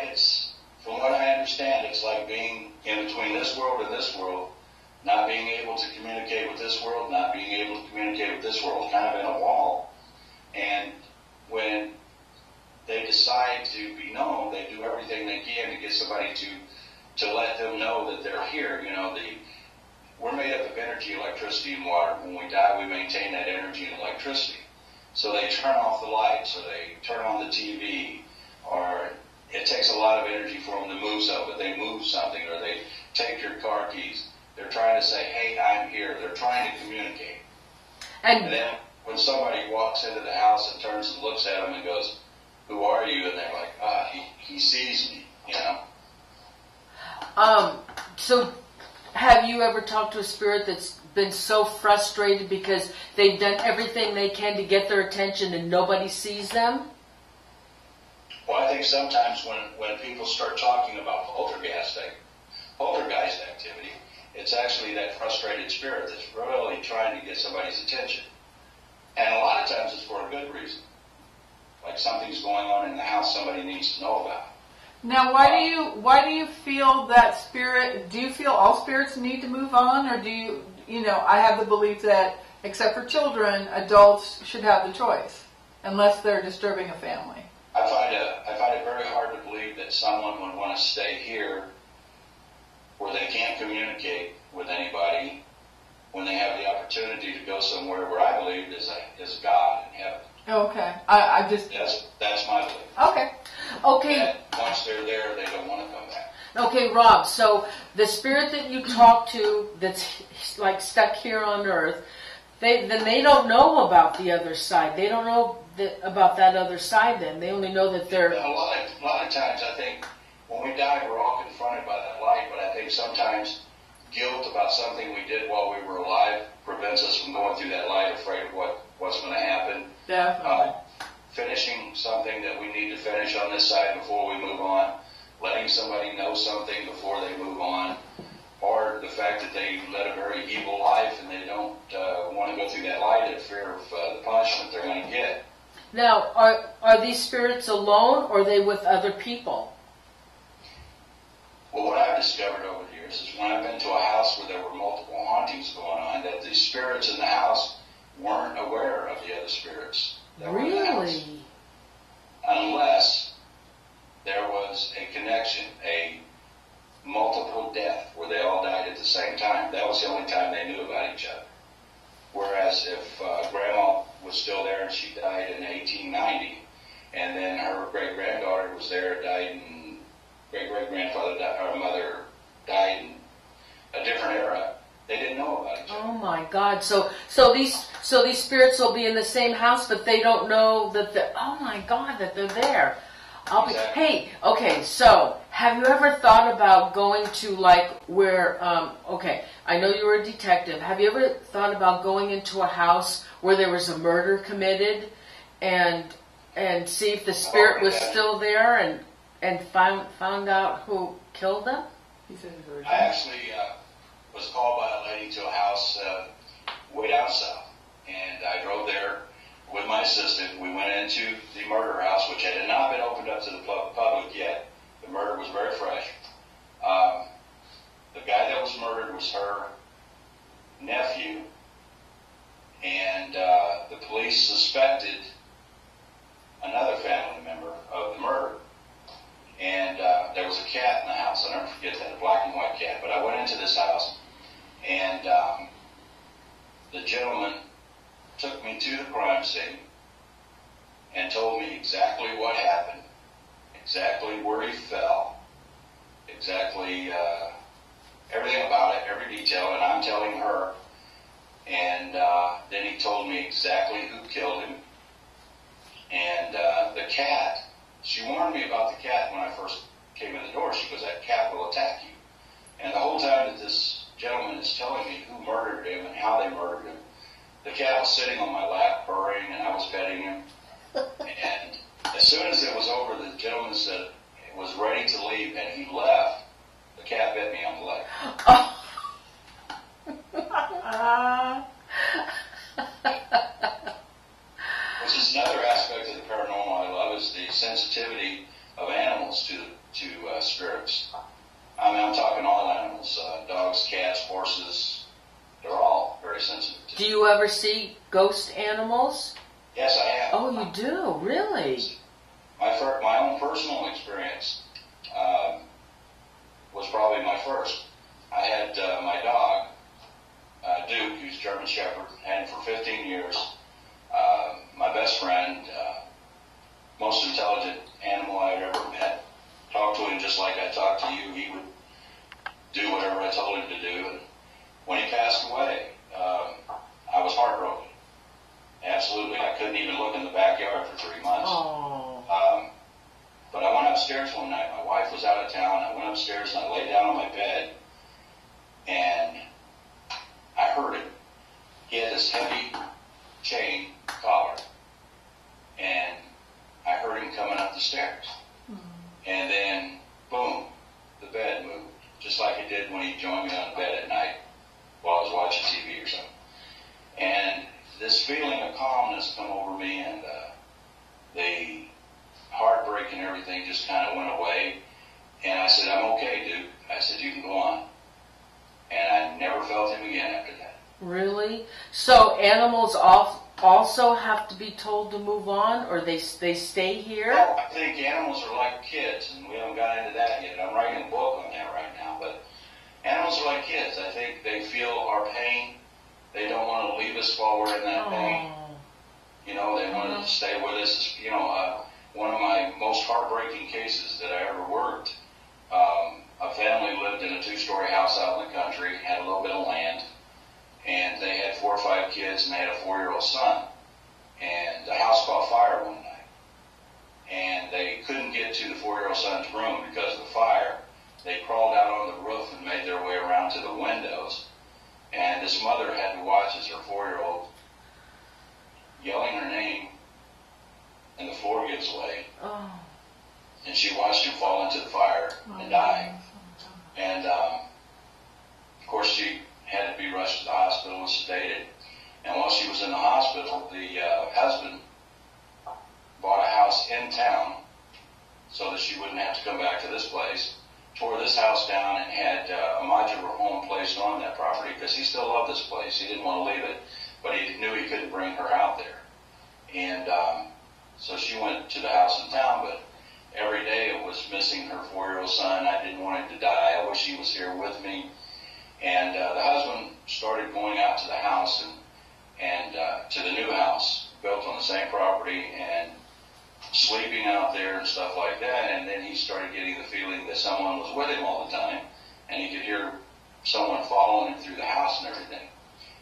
from what I understand, it's like being in between this world and this world, not being able to communicate with this world, not being able to communicate with this world, kind of in a wall. And when they decide to be known, they do everything they can to get somebody to let them know that they're here. You know, we're made up of energy, electricity, and water. When we die, we maintain that energy and electricity. So they turn off the lights, or they turn on the TV, or it takes a lot of energy for them to move something, but they move something, or they take your car keys. They're trying to say, hey, I'm here. They're trying to communicate. And then when somebody walks into the house and turns and looks at them and goes, who are you? And they're like, he sees me, you know. So have you ever talked to a spirit that's been so frustrated because they've done everything they can to get their attention and nobody sees them? Well, I think sometimes when people start talking about poltergeist activity, it's actually that frustrated spirit that's really trying to get somebody's attention. And a lot of times it's for a good reason. Like something's going on in the house somebody needs to know about. Now, why do you feel that spirit? Do you feel all spirits need to move on, or do you know? I have the belief that, except for children, adults should have the choice, unless they're disturbing a family. I find it very hard to believe that someone would want to stay here, where they can't communicate with anybody, when they have the opportunity to go somewhere where I believe is God in heaven. Okay, I just that's my belief. Okay. And once they're there, they don't want to come back. Okay, Rob. So the spirit that you talk to, that's like stuck here on Earth, they don't know about the other side. They don't know about that other side. Then they only know that they're. A lot of times, I think when we die, we're all confronted by that light. But I think sometimes guilt about something we did while we were alive prevents us from going through that light, afraid of what's going to happen. Definitely. Finishing something that we need to finish on this side before we move on, letting somebody know something before they move on, or the fact that they led a very evil life and they don't want to go through that light in fear of the punishment they're going to get. Now, are these spirits alone, or are they with other people? Well, what I've discovered over the years is when I've been to a house where there were multiple hauntings going on, that the spirits in the house weren't aware of the other spirits that were in the house. Unless there was a connection, a multiple death where they all died at the same time. That was the only time they knew about each other. Whereas if Grandma was still there and she died in 1890, and then her great-granddaughter was there, died in great-great-grandfather, her mother died in a different era, they didn't know about each other. Oh my God! So these spirits will be in the same house, but they don't know that that they're there. Exactly. Hey, okay. So have you ever thought about going to like where? Okay, I know you were a detective. Have you ever thought about going into a house where there was a murder committed, and see if the spirit was still there, and found out who killed them? I actually was called by a lady to a house way down south, and I drove there with my assistant. We went into the murder house, which had not been opened up to the public yet. The murder was very fresh. The guy that was murdered was her nephew, and the police suspected another family member of the murder. And there was a cat in the house. I'll never forget that, a black and white cat. But I went into this house, and the gentleman took me to the crime scene and told me exactly what happened, exactly where he fell, exactly everything about it, every detail, and I'm telling her. And then he told me exactly who killed him. And the cat, she warned me about the cat when I first came in the door. She goes, that cat will attack you. And the whole time that this gentleman is telling me who murdered him and how they murdered him, the cat was sitting on my lap, purring, and I was petting him. And as soon as it was over, the gentleman said it was ready to leave, and he left. The cat bit me on the leg. Which is another aspect of the paranormal I love, is the sensitivity of animals to spirits. I mean, I'm talking all animals, dogs, cats, horses, Do you ever see ghost animals? Yes, I have. Oh, you do? Really? My own personal experience was probably my first. I had my dog, Duke, who's German Shepherd, had him for 15 years. My best friend, most intelligent animal I'd ever met. Talked to him just like I talked to you. He would do whatever I told him to do. And when he passed away, I was heartbroken. Absolutely. I couldn't even look in the backyard for 3 months. Oh. But I went upstairs one night. My wife was out of town. I went upstairs and I laid down on my bed. And I heard him. He had this heavy chain collar. And I heard him coming up the stairs. And then, boom, the bed moved. Just like it did when he joined me on bed at night while I was watching TV or something. And this feeling of calmness come over me, and the heartbreak and everything just kind of went away. And I said, I'm okay, Duke. I said, you can go on. And I never felt him again after that. Really? So animals also have to be told to move on, or they stay here? Well, I think animals are like kids, and we haven't got into that yet. I'm writing a book on that right now. But animals are like kids. I think they feel our pain. They don't want to leave us while we're in that pain. You know, they want to stay with us. You know, one of my most heartbreaking cases that I ever worked, a family lived in a 2-story house out in the country, had a little bit of land, and they had 4 or 5 kids, and they had a 4-year-old son. And the house caught fire one night, and they couldn't get to the 4-year-old son's room because of the fire. They crawled out on the roof and made their way around to the windows. And this mother had to watch as her 4-year-old yelling her name, and the floor gives way. Oh. And she watched him fall into the fire and die. And, of course, she had to be rushed to the hospital and sedated. And while she was in the hospital, the husband bought a house in town so that she wouldn't have to come back to this place. Tore this house down and had a modular home placed on that property because he still loved this place. He didn't want to leave it, but he knew he couldn't bring her out there. And so she went to the house in town, but every day it was missing her 4-year-old son. I didn't want him to die. I wish he was here with me. And the husband started going out to the house and to the new house built on the same property and sleeping out there and stuff like that. And then he started getting the feeling that someone was with him all the time, and he could hear someone following him through the house and everything.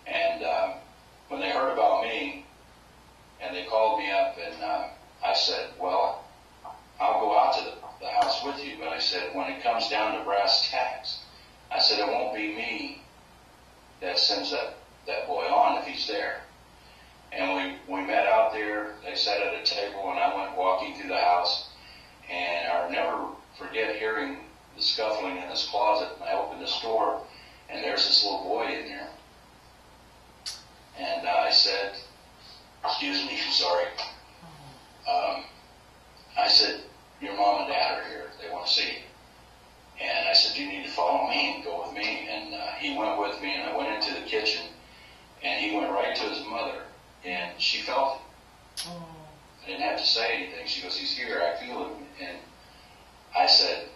And when they heard about me, and they called me up, and I said, well, I'll go out to the house with you, but I said, when it comes down to brass tacks, I said, it won't be me that sends that boy on if he's there. And we met out there. They sat at a table, and I went walking through the house. And I'll never forget hearing the scuffling in this closet. And I opened this door, and there's this little boy in there. And I said, excuse me, I'm sorry. I said, your mom and dad are here. They want to see you. And I said, you need to follow me and go with me. And he went with me, and I went into the kitchen, and he went right to his mother. And she felt it. I didn't have to say anything. She goes, he's here, I feel him. And I said,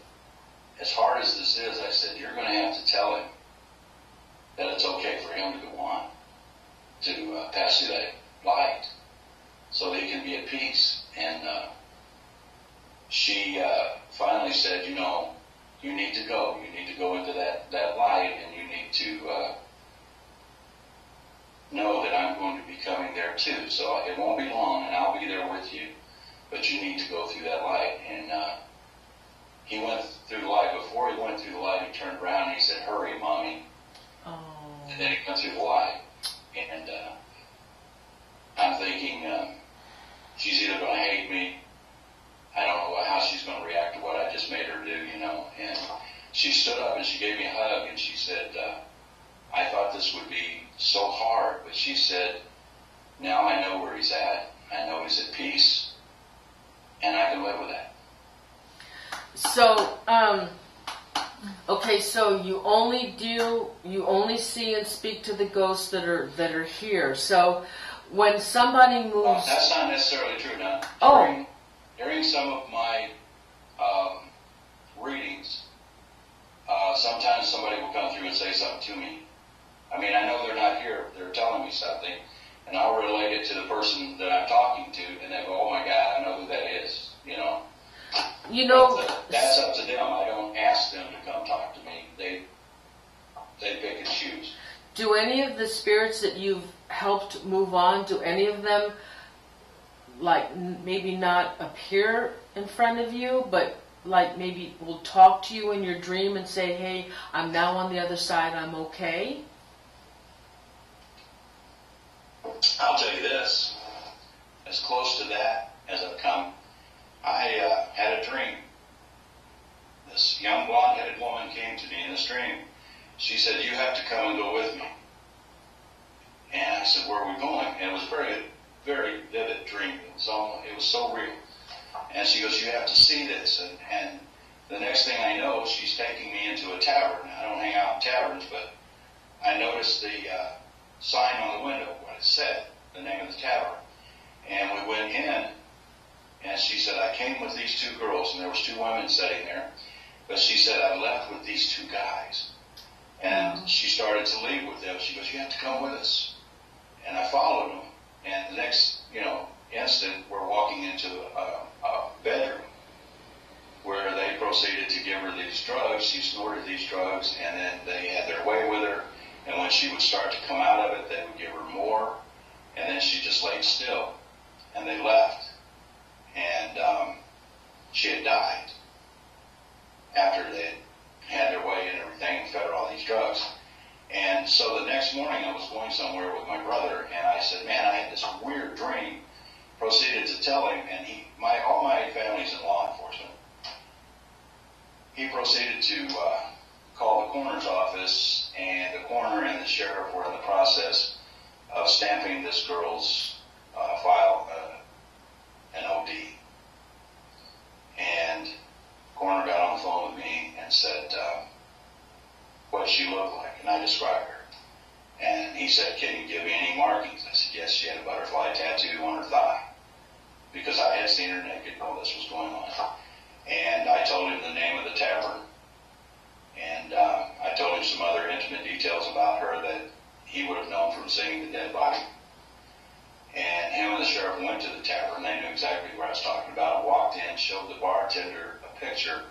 as hard as this is, I said, you're going to have to tell him that it's okay for him to go on, to pass through that light, so that he can be at peace. And she finally said, you know, you need to go. You need to go into that light, and you need to know that I'm going to be coming there too. So it won't be long, and I'll be there with you, but you need to go through that light. And he went through the light. Before he went through the light, he turned around and he said, hurry, Mommy. Oh. And then he went through the light. And I'm thinking, she's either going to hate me. I don't know how she's going to react to what I just made her do, you know. And she stood up and she gave me a hug, and she said, I thought this would be so hard, but she said, now I know where he's at. I know he's at peace, and I can live with that. So, Okay, so you only see and speak to the ghosts that are here. So when somebody moves, Well, that's not necessarily true. Now, during some of my readings, sometimes somebody will come through and say something to me. I mean, I know they're not here. They're telling me something, and I'll relate it to the person that I'm talking to, and they go, "Oh my God, I know who that is." But, that's up to them. I don't ask them to come talk to me. They pick and choose. Do any of the spirits that you've helped move on, do any of them, like, maybe not appear in front of you, but like maybe will talk to you in your dream and say, "Hey, I'm now on the other side, I'm okay"? I'll tell you this, as close to that as I've come, I had a dream. This young blonde-headed woman came to me in this dream. She said, "You have to come and go with me." And I said, "Where are we going?" And it was a very, very vivid dream. It was so real. And she goes, "You have to see this." And the next thing I know, she's taking me into a tavern. I don't hang out in taverns, but I noticed the sign on the window, what it said, the name of the tavern. And we went in, and she said, "I came with these two girls," and there was two women sitting there. But she said, "I left with these two guys." And she started to leave with them. She goes, "You have to come with us." And I followed them. And the next, instant, we're walking into a bedroom where they proceeded to give her these drugs. She snorted these drugs, and then they had their way with her. And when she would start to come out of it, they would give her more. And then she just laid still. And they left. And she had died after they had their way and everything and fed her all these drugs. And so the next morning I was going somewhere with my brother, and I said, "Man, I had this weird dream." Proceeded to tell him, and all my family's in law enforcement. He proceeded to call the coroner's office, and the coroner and the sheriff were in the process of stamping this girl's file, an OD. And the coroner got on the phone with me and said, what she looked like, and I described her. And he said, "Can you give me any markings?" I said, "Yes, she had a butterfly tattoo on her thigh." Because I had seen her naked while this was going on. And I told him the name of the tavern. And I told him some other intimate details about her that he would have known from seeing the dead body. And him and the sheriff went to the tavern. They knew exactly what I was talking about. Walked in, showed the bartender a picture.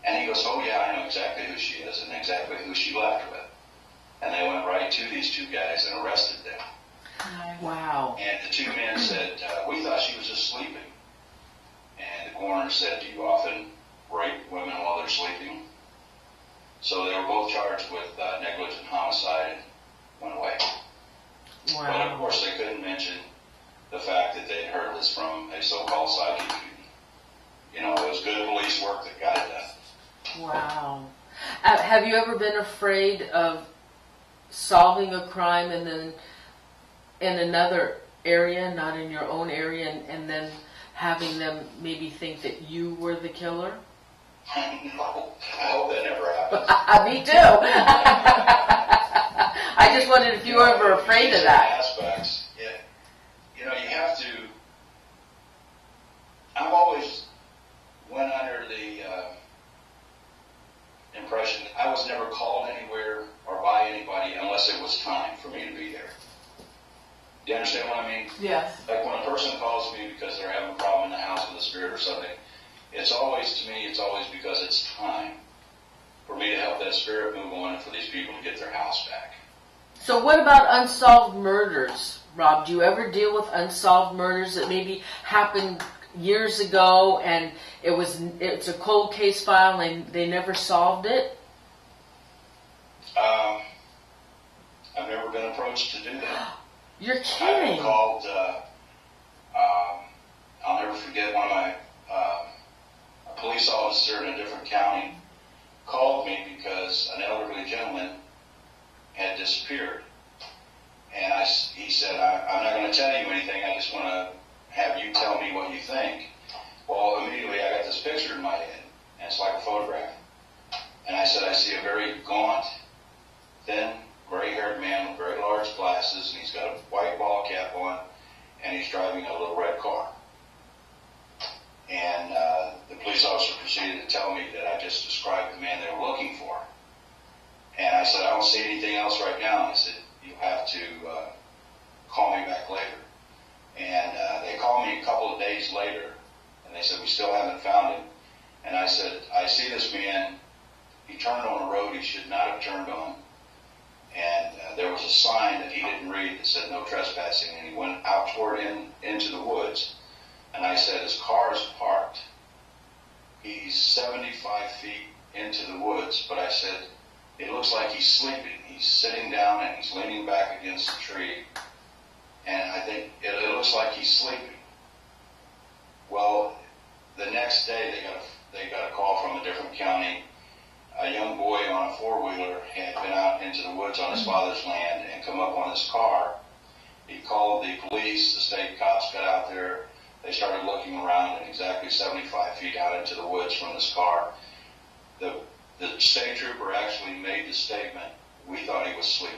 And he goes, "Oh yeah, I know exactly who she is and exactly who she left with." And they went right to these two guys and arrested them. Wow. And the two men said, "We thought she was just sleeping." And the coroner said, "Do you often rape women while they're sleeping?" So they were both charged with negligent homicide and went away. Wow. But of course they couldn't mention the fact that they'd heard this from a so-called psychic. It was good police work that got it done. Wow. Have you ever been afraid of solving a crime and then in another area, not in your own area, and then having them maybe think that you were the killer? No, I hope that never happens. Me too. I just wondered if you were ever afraid of that. Aspects, you have to. I've always went under the impression that I was never called anywhere or by anybody unless it was time for me to be there. Do you understand what I mean? Yes. Like when a person calls me because they're having a problem in the house with a spirit or something, it's always because it's time for me to help that spirit move on and for these people to get their house back. So what about unsolved murders, Rob? Do you ever deal with unsolved murders that maybe happened years ago and it's a cold case file and they never solved it? I've never been approached to do that. You're kidding. I've been called, I'll never forget one of my, a police officer in a different county called me because an elderly gentleman had disappeared. And he said, I'm not going to tell you anything, I just want to have you tell me what you think. Well, immediately I got this picture in my head, and it's like a photograph. And I said, said, I see a very gaunt, thin, gray-haired man with very large glasses, and he's got a white ball cap on, and he's driving a little red car. And the police officer proceeded to tell me that I just described the man they were looking for. And I said, I don't see anything else right now. And I said, you'll have to call me back later. And they called me a couple of days later, and they said, we still haven't found him. And I said, I see this man. He turned on a road he should not have turned on. And there was a sign that he didn't read that said no trespassing. And he went out toward into the woods. And I said, his car is parked. He's 75 feet into the woods. But I said, it looks like he's sleeping. He's sitting down and he's leaning back against the tree. And I think it looks like he's sleeping. Well, the next day they got a call from a different county. A young boy on a four-wheeler had been out into the woods on his father's land and come up on his car. He called the police. The state cops got out there. They started looking around, and exactly 75 feet out into the woods from this car, the state trooper actually made the statement, we thought he was sleeping.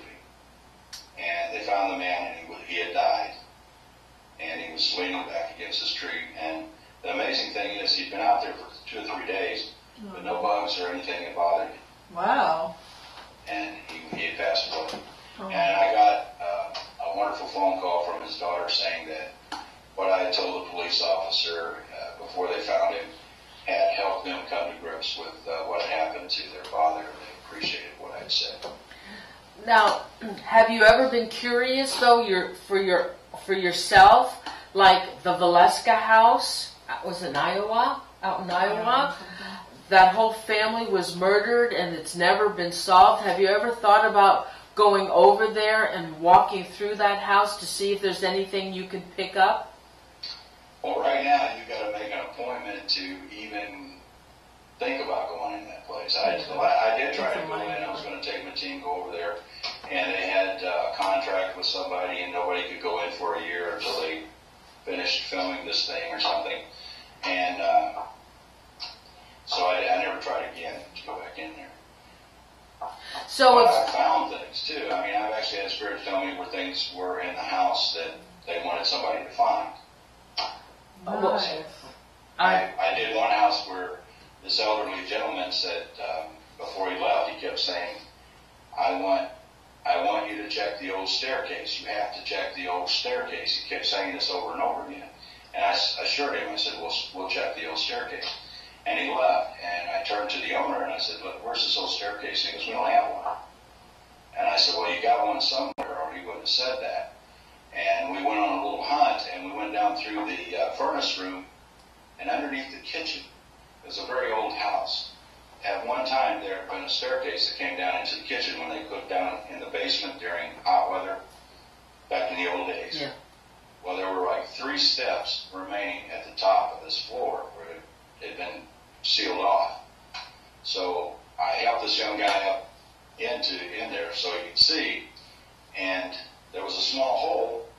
And they found the man, and he had died. And he was leaning back against this tree. And the amazing thing is he'd been out there for 2 or 3 days, but no bugs or anything had bothered him. Wow. And he had passed away. And I got a wonderful phone call from his daughter saying that what I had told the police officer before they found him had helped them come to grips with what had happened to their father. They appreciated what I'd said. Now, have you ever been curious, though, for yourself, like the Valeska house, was it in Iowa? Out in Iowa? That whole family was murdered and it's never been solved. Have you ever thought about going over there and walking through that house to see if there's anything you can pick up? Well, right now, you've got to make an appointment to even think about going in that place. I did try to go in. I was going to take my team, go over there, and they had a contract with somebody, and nobody could go in for a year until they finished filming this thing or something. And so I never tried again to go back in there. So I found things, too. I mean, I've actually had spirits tell me where things were in the house that they wanted somebody to find. Nice. I did one house where this elderly gentleman said, before he left, he kept saying, I want you to check the old staircase. You have to check the old staircase. He kept saying this over and over again. And I assured him, I said, we'll check the old staircase. And he left, and I turned to the owner, and I said, look, where's this old staircase? And he goes, we don't have one. And I said, well, you got one somewhere, or he wouldn't have said that. And we went on a little hunt, and we went down through the furnace room, and underneath the kitchen was a very old house. At one time, there had been a staircase that came down into the kitchen when they cooked down in the basement during hot weather back in the old days. Yeah. Well, there were like 3 steps remaining at the top of this floor where it had been sealed off. So I helped this young guy up in there so he could see, and there was a small hole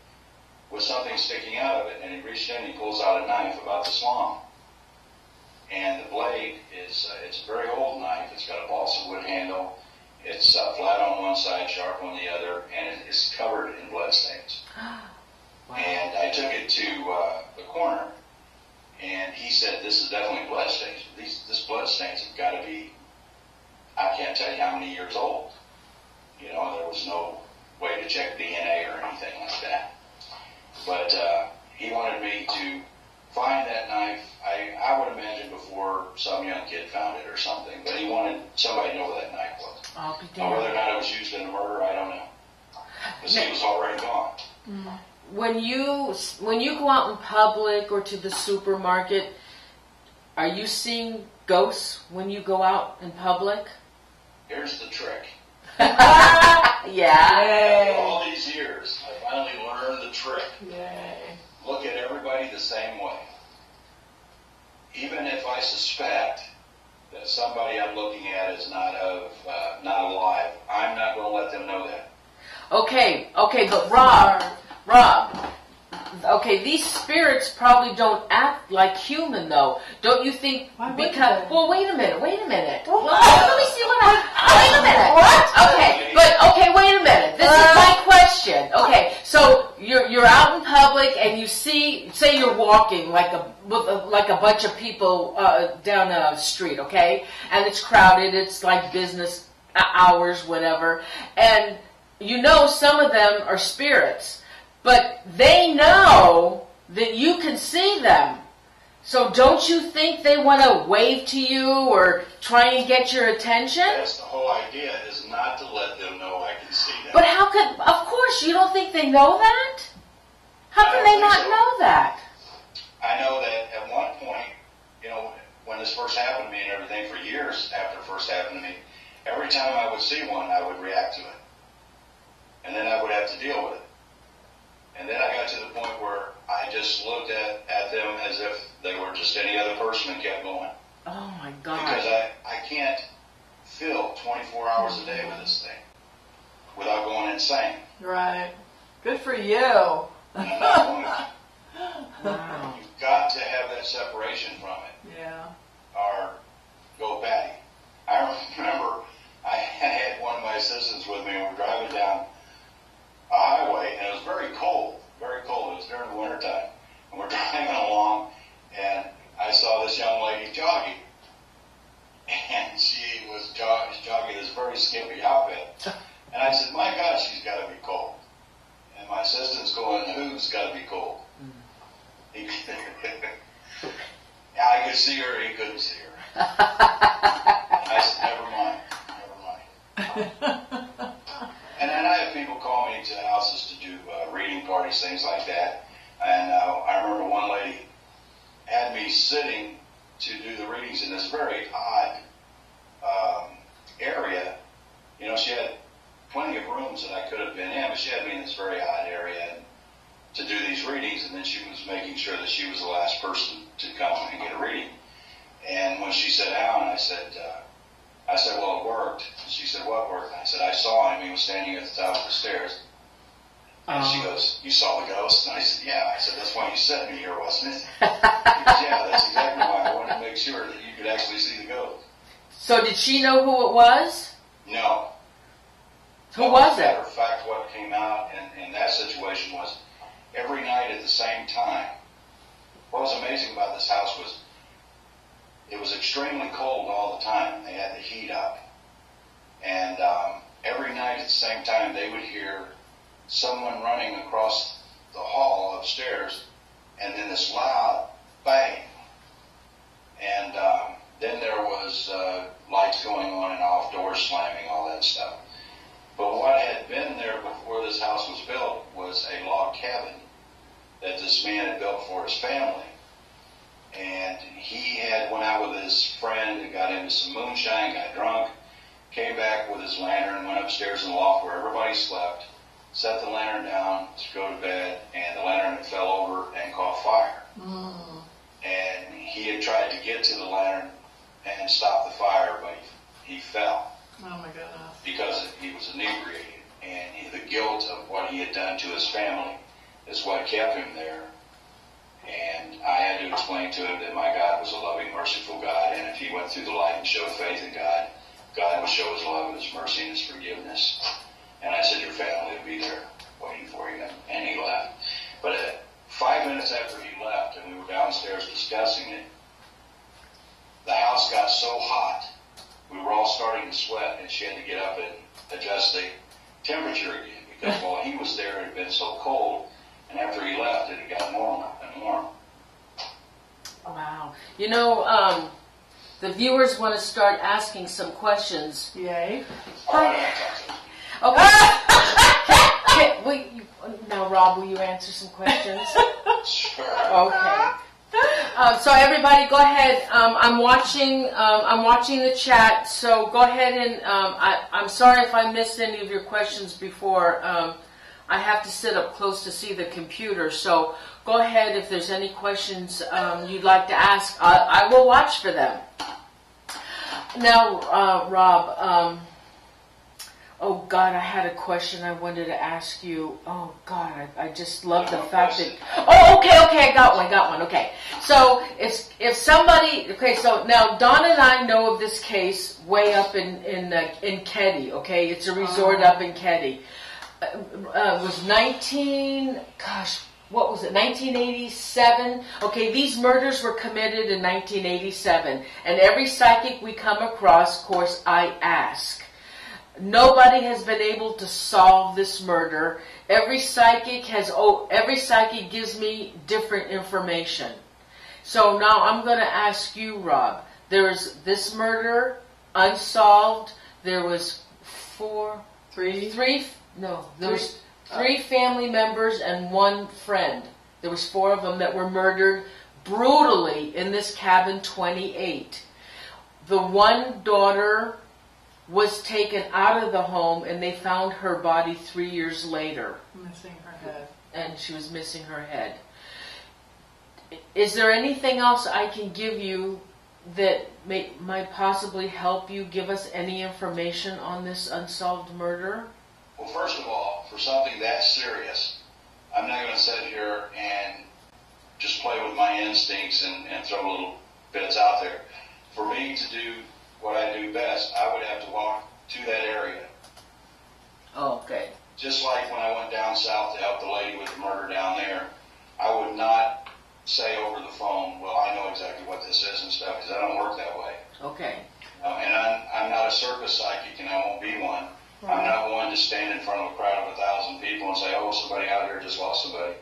with something sticking out of it, and he reached in and he pulls out a knife about this long. And the blade is, it's a very old knife. It's got a balsa wood handle. It's flat on one side, sharp on the other, and it is covered in blood stains. Wow. And I took it to the corner, and he said, this is definitely blood stains. This blood stains have got to be, I can't tell you how many years old. You know, there was no way to check DNA or anything like that. But he wanted me to find that knife. I would imagine before some young kid found it or something. But he wanted somebody to know where that knife was. I'll be now, whether or not it was used in a murder, I don't know. Because he was already gone. When you go out in public or to the supermarket, are you seeing ghosts when you go out in public? Here's the trick. Yeah. After all these years, I finally learned the trick. Yay. Look at everybody the same way. Even if I suspect that somebody I'm looking at is not alive, I'm not going to let them know that. Okay, but Rob, okay, these spirits probably don't act like human, though. Don't you think? Why Because, well, wait a minute. Well, Well, let me see what I walking like a bunch of people down a street, okay? And it's crowded. It's like business hours, whatever. And you know some of them are spirits, but they know that you can see them. So don't you think they want to wave to you or try and get your attention? That's the whole idea, is not to let them know I can see them. But how could, of course, you don't think they know that? How can they not know that? I know that at one point, when this first happened to me and everything, for years after it first happened to me, every time I would see one, I would react to it. And then I would have to deal with it. And then I got to the point where I just looked at them as if they were just any other person and kept going. Oh my God. Because I can't fill 24 hours a day with this thing without going insane. Right. Good for you. And I'm not going to. Wow. You've got to have that separation from it. Yeah. Or go batty. I remember I had one of my assistants with me and we're driving down a highway and it was very cold. Very cold. It was during the wintertime. And we're driving along and I saw this young lady jogging. And she was jogging this very skimpy outfit. And I said, my God, she's got to be cold. And my assistant's going, who's got to be cold? I could see her, he couldn't see her. I said, never mind. And then I have people call me to houses to do reading parties, things like that. And I remember one lady had me sitting to do the readings in this very odd area. She had plenty of rooms that I could have been in, but she had me in this very odd area to do these readings, and then she was making sure that she was the last person to come and get a reading. And when she sat down, I said, well, it worked. And she said, what worked? And I said, I saw him. He was standing at the top of the stairs. And she goes, you saw the ghost? And I said, yeah. I said, that's why you sent me here, wasn't it? She goes, yeah, that's exactly why. I wanted to make sure that you could actually see the ghost. So did she know who it was? No. Who was it? As a matter of fact, what came out in that situation was every night at the same time. What was amazing about this house was it was extremely cold all the time. They had the heat up. And every night at the same time, they would hear someone running across the hall upstairs, and then this loud bang. And then there was lights going on and off, doors slamming, all that stuff. But what had been there before this house was built was a log cabin that this man had built for his family. And he had went out with his friend and got into some moonshine, got drunk, came back with his lantern, went upstairs in the loft where everybody slept, set the lantern down to go to bed, and the lantern fell over and caught fire. Mm. And he had tried to get to the lantern and stop the fire, but he fell. Oh my goodness. Because he was inebriated, and the guilt of what he had done to his family is what kept him there. And I had to explain to him that my God was a loving, merciful God, and if he went through the light and showed faith in God, God would show his love and his mercy and his forgiveness. And I said, your family will be there waiting for you. And he left. But 5 minutes after he left, and we were downstairs discussing it, the house got so hot, we were all starting to sweat, and she had to get up and adjust the temperature again, because while he was there, it had been so cold, and after he left, it had got warmer and warmer. Wow. The viewers want to start asking some questions. Yay. Okay. Now, Rob, will you answer some questions? Sure. Okay. So everybody, go ahead. I'm watching the chat. So go ahead and I'm sorry if I missed any of your questions before. I have to sit up close to see the computer. So go ahead if there's any questions you'd like to ask. I will watch for them. Now, Rob. Oh God, I had a question I wanted to ask you. Oh God, I just love the fact that. Oh, okay, I got one. Okay, so if somebody. Okay, so now Donna and I know of this case way up in Ketty. Okay, it's a resort up in Ketty. It was what was it, 1987? Okay, these murders were committed in 1987. And every psychic we come across, of course, I ask. Nobody has been able to solve this murder. Every psychic gives me different information. So now I'm going to ask you, Rob. There's this murder unsolved. There was three family members and one friend. There was 4 of them that were murdered brutally in this cabin 28. The one daughter was taken out of the home and they found her body 3 years later. Missing her head. And she was missing her head. Is there anything else I can give you that might possibly help you give us any information on this unsolved murder? Well, first of all, for something that serious, I'm not going to sit here and just play with my instincts and throw little bits out there. For me to do what I do best, I would have to walk to that area. Oh, okay. Just like when I went down south to help the lady with the murder down there, I would not say over the phone, well, I know exactly what this is and stuff, because I don't work that way. Okay. And I'm not a circus psychic, and I won't be one. Right. I'm not one to stand in front of a crowd of 1,000 people and say, oh, somebody out here just lost somebody.